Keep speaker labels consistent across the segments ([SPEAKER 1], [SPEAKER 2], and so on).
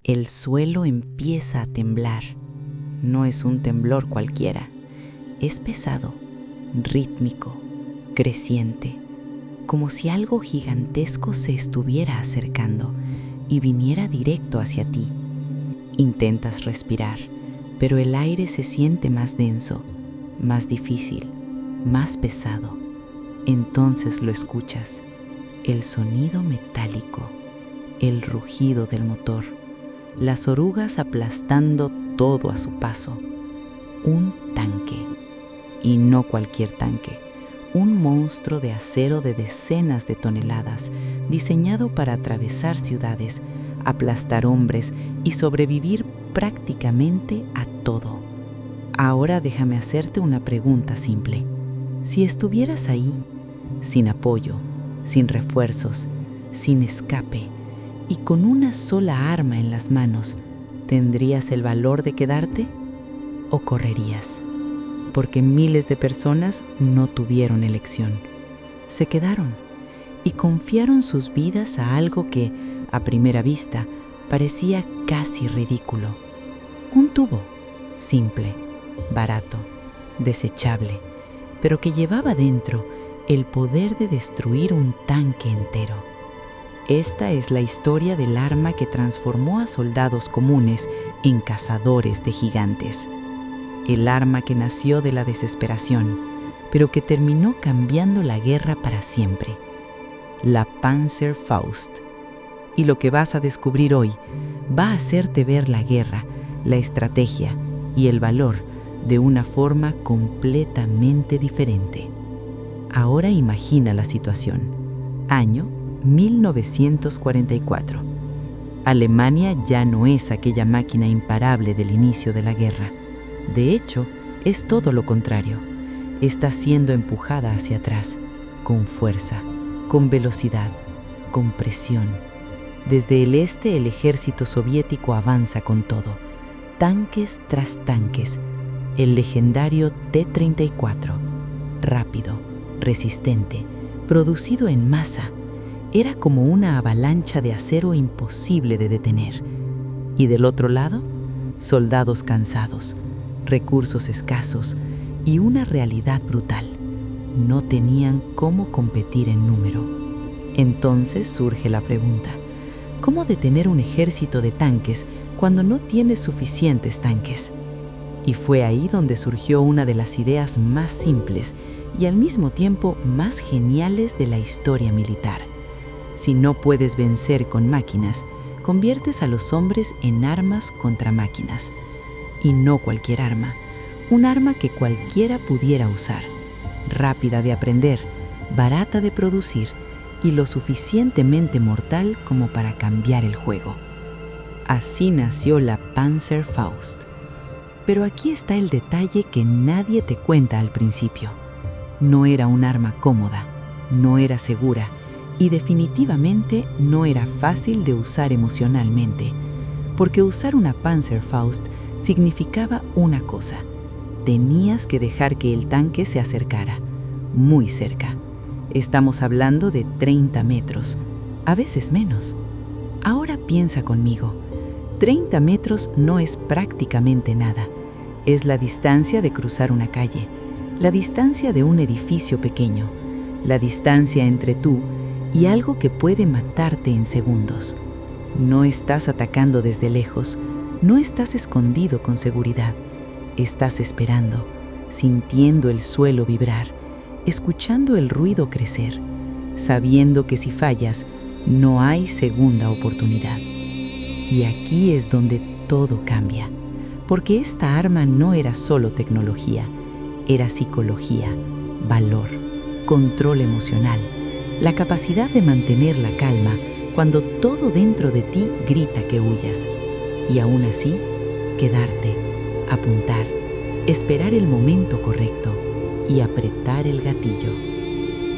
[SPEAKER 1] El suelo empieza a temblar. No es un temblor cualquiera. Es pesado, rítmico, creciente, como si algo gigantesco se estuviera acercando y viniera directo hacia ti. Intentas respirar, pero el aire se siente más denso, más difícil, más pesado. Entonces lo escuchas, el sonido metálico, el rugido del motor, las orugas aplastando todo a su paso. Un tanque, y no cualquier tanque, un monstruo de acero de decenas de toneladas, diseñado para atravesar ciudades, aplastar hombres y sobrevivir prácticamente a todo. Ahora déjame hacerte una pregunta simple. Si estuvieras ahí, sin apoyo, sin refuerzos, sin escape y con una sola arma en las manos, ¿tendrías el valor de quedarte o correrías? Porque miles de personas no tuvieron elección. Se quedaron y confiaron sus vidas a algo que, a primera vista, parecía casi ridículo. Un tubo, simple, barato, desechable, pero que llevaba dentro el poder de destruir un tanque entero. Esta es la historia del arma que transformó a soldados comunes en cazadores de gigantes. El arma que nació de la desesperación, pero que terminó cambiando la guerra para siempre. La Panzerfaust. Y lo que vas a descubrir hoy va a hacerte ver la guerra, la estrategia y el valor de una forma completamente diferente. Ahora imagina la situación. Año 1944. Alemania ya no es aquella máquina imparable del inicio de la guerra. De hecho, es todo lo contrario. Está siendo empujada hacia atrás, con fuerza, con velocidad, con presión. Desde el este el ejército soviético avanza con todo, tanques tras tanques. El legendario T-34, rápido, resistente, producido en masa, era como una avalancha de acero imposible de detener. Y del otro lado, soldados cansados, recursos escasos y una realidad brutal. No tenían cómo competir en número. Entonces surge la pregunta: ¿cómo detener un ejército de tanques cuando no tienes suficientes tanques? Y fue ahí donde surgió una de las ideas más simples y al mismo tiempo más geniales de la historia militar. Si no puedes vencer con máquinas, conviertes a los hombres en armas contra máquinas. Y no cualquier arma, un arma que cualquiera pudiera usar, rápida de aprender, barata de producir y lo suficientemente mortal como para cambiar el juego. Así nació la Panzerfaust. Pero aquí está el detalle que nadie te cuenta al principio. No era un arma cómoda, no era segura y definitivamente no era fácil de usar emocionalmente, porque usar una Panzerfaust significaba una cosa: tenías que dejar que el tanque se acercara, muy cerca. Estamos hablando de 30 metros, a veces menos. Ahora piensa conmigo, 30 metros no es prácticamente nada. Es la distancia de cruzar una calle, la distancia de un edificio pequeño, la distancia entre tú y algo que puede matarte en segundos. No estás atacando desde lejos, no estás escondido con seguridad. Estás esperando, sintiendo el suelo vibrar, escuchando el ruido crecer, sabiendo que si fallas, no hay segunda oportunidad. Y aquí es donde todo cambia, porque esta arma no era solo tecnología, era psicología, valor, control emocional, la capacidad de mantener la calma cuando todo dentro de ti grita que huyas, y aún así, quedarte, apuntar, esperar el momento correcto y apretar el gatillo.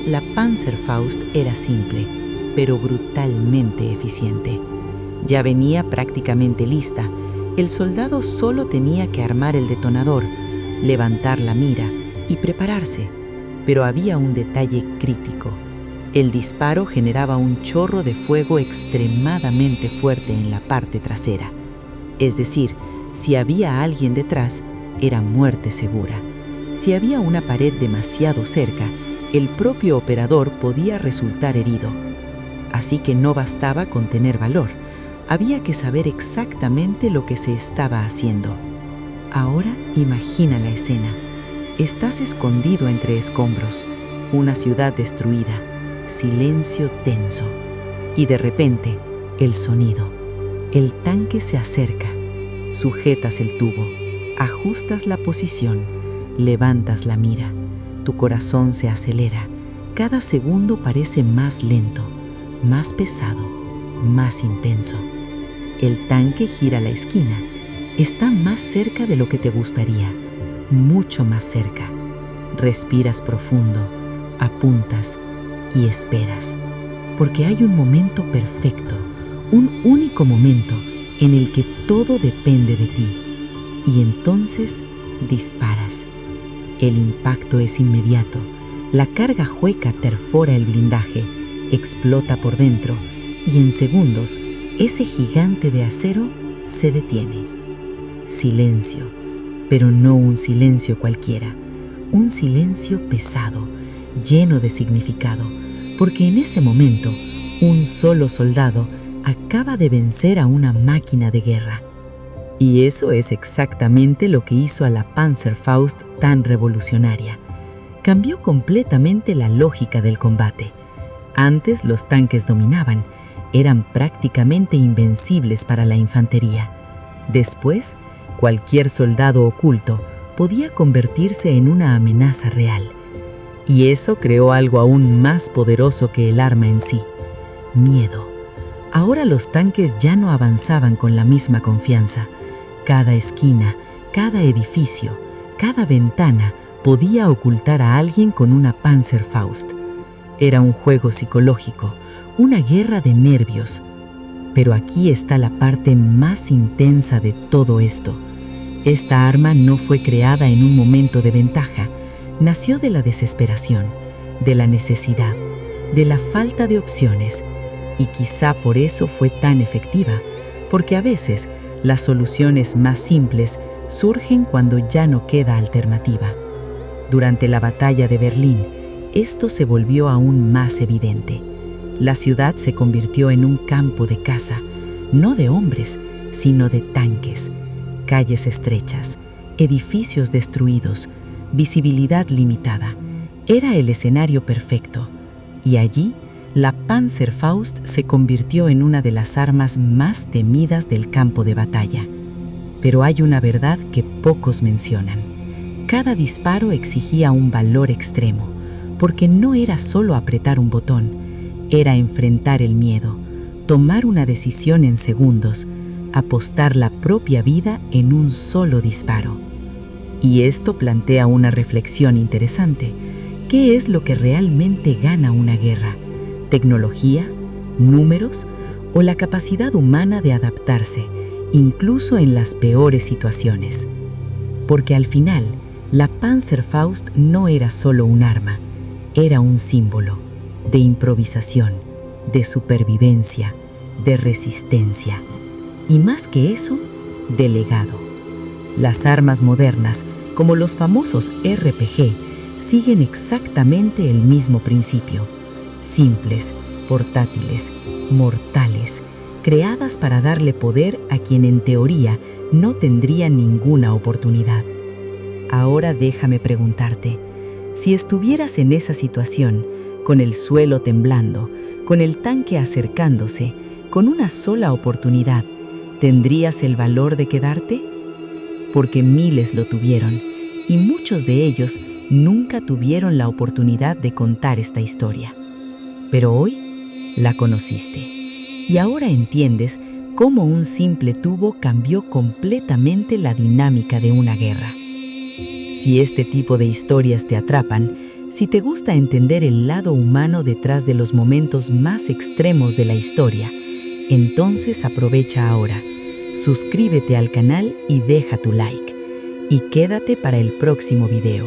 [SPEAKER 1] La Panzerfaust era simple, pero brutalmente eficiente. Ya venía prácticamente lista. El soldado solo tenía que armar el detonador, levantar la mira y prepararse. Pero había un detalle crítico. El disparo generaba un chorro de fuego extremadamente fuerte en la parte trasera, Es decir, si había alguien detrás, era muerte segura. Si había una pared demasiado cerca, el propio operador podía resultar herido. Así que no bastaba con tener valor, había que saber exactamente lo que se estaba haciendo. Ahora imagina la escena. Estás escondido entre escombros, una ciudad destruida, silencio tenso. Y de repente, el sonido. El tanque se acerca. Sujetas el tubo, ajustas la posición, levantas la mira. Tu corazón se acelera. Cada segundo parece más lento, más pesado, más intenso. El tanque gira la esquina. Está más cerca de lo que te gustaría, mucho más cerca. Respiras profundo, apuntas y esperas. Porque hay un momento perfecto, un único momento en el que todo depende de ti. Y entonces disparas. El impacto es inmediato. La carga hueca perfora el blindaje, explota por dentro y en segundos ese gigante de acero se detiene. Silencio, pero no un silencio cualquiera. Un silencio pesado, lleno de significado, porque en ese momento un solo soldado acaba de vencer a una máquina de guerra. Y eso es exactamente lo que hizo a la Panzerfaust tan revolucionaria. Cambió completamente la lógica del combate. Antes los tanques dominaban, eran prácticamente invencibles para la infantería. Después, cualquier soldado oculto podía convertirse en una amenaza real. Y eso creó algo aún más poderoso que el arma en sí: miedo. Ahora los tanques ya no avanzaban con la misma confianza. Cada esquina, cada edificio, cada ventana podía ocultar a alguien con una Panzerfaust. Era un juego psicológico, una guerra de nervios. Pero aquí está la parte más intensa de todo esto. Esta arma no fue creada en un momento de ventaja, nació de la desesperación, de la necesidad, de la falta de opciones. Y quizá por eso fue tan efectiva, porque a veces las soluciones más simples surgen cuando ya no queda alternativa. Durante la batalla de Berlín, esto se volvió aún más evidente. La ciudad se convirtió en un campo de caza, no de hombres, sino de tanques. Calles estrechas, edificios destruidos, visibilidad limitada. Era el escenario perfecto. Y allí, la Panzerfaust se convirtió en una de las armas más temidas del campo de batalla. Pero hay una verdad que pocos mencionan. Cada disparo exigía un valor extremo, porque no era solo apretar un botón, era enfrentar el miedo, tomar una decisión en segundos, apostar la propia vida en un solo disparo. Y esto plantea una reflexión interesante. ¿Qué es lo que realmente gana una guerra? ¿Tecnología, números o la capacidad humana de adaptarse, incluso en las peores situaciones? Porque al final, la Panzerfaust no era solo un arma, era un símbolo de improvisación, de supervivencia, de resistencia y más que eso, de legado. Las armas modernas, como los famosos RPG, siguen exactamente el mismo principio: simples, portátiles, mortales, creadas para darle poder a quien en teoría no tendría ninguna oportunidad. Ahora déjame preguntarte, si estuvieras en esa situación, con el suelo temblando, con el tanque acercándose, con una sola oportunidad, ¿tendrías el valor de quedarte? Porque miles lo tuvieron, y muchos de ellos nunca tuvieron la oportunidad de contar esta historia. Pero hoy la conociste, y ahora entiendes cómo un simple tubo cambió completamente la dinámica de una guerra. Si este tipo de historias te atrapan, si te gusta entender el lado humano detrás de los momentos más extremos de la historia, entonces aprovecha ahora, suscríbete al canal y deja tu like. Y quédate para el próximo video,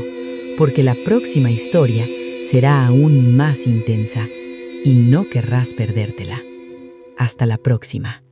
[SPEAKER 1] porque la próxima historia será aún más intensa y no querrás perdértela. Hasta la próxima.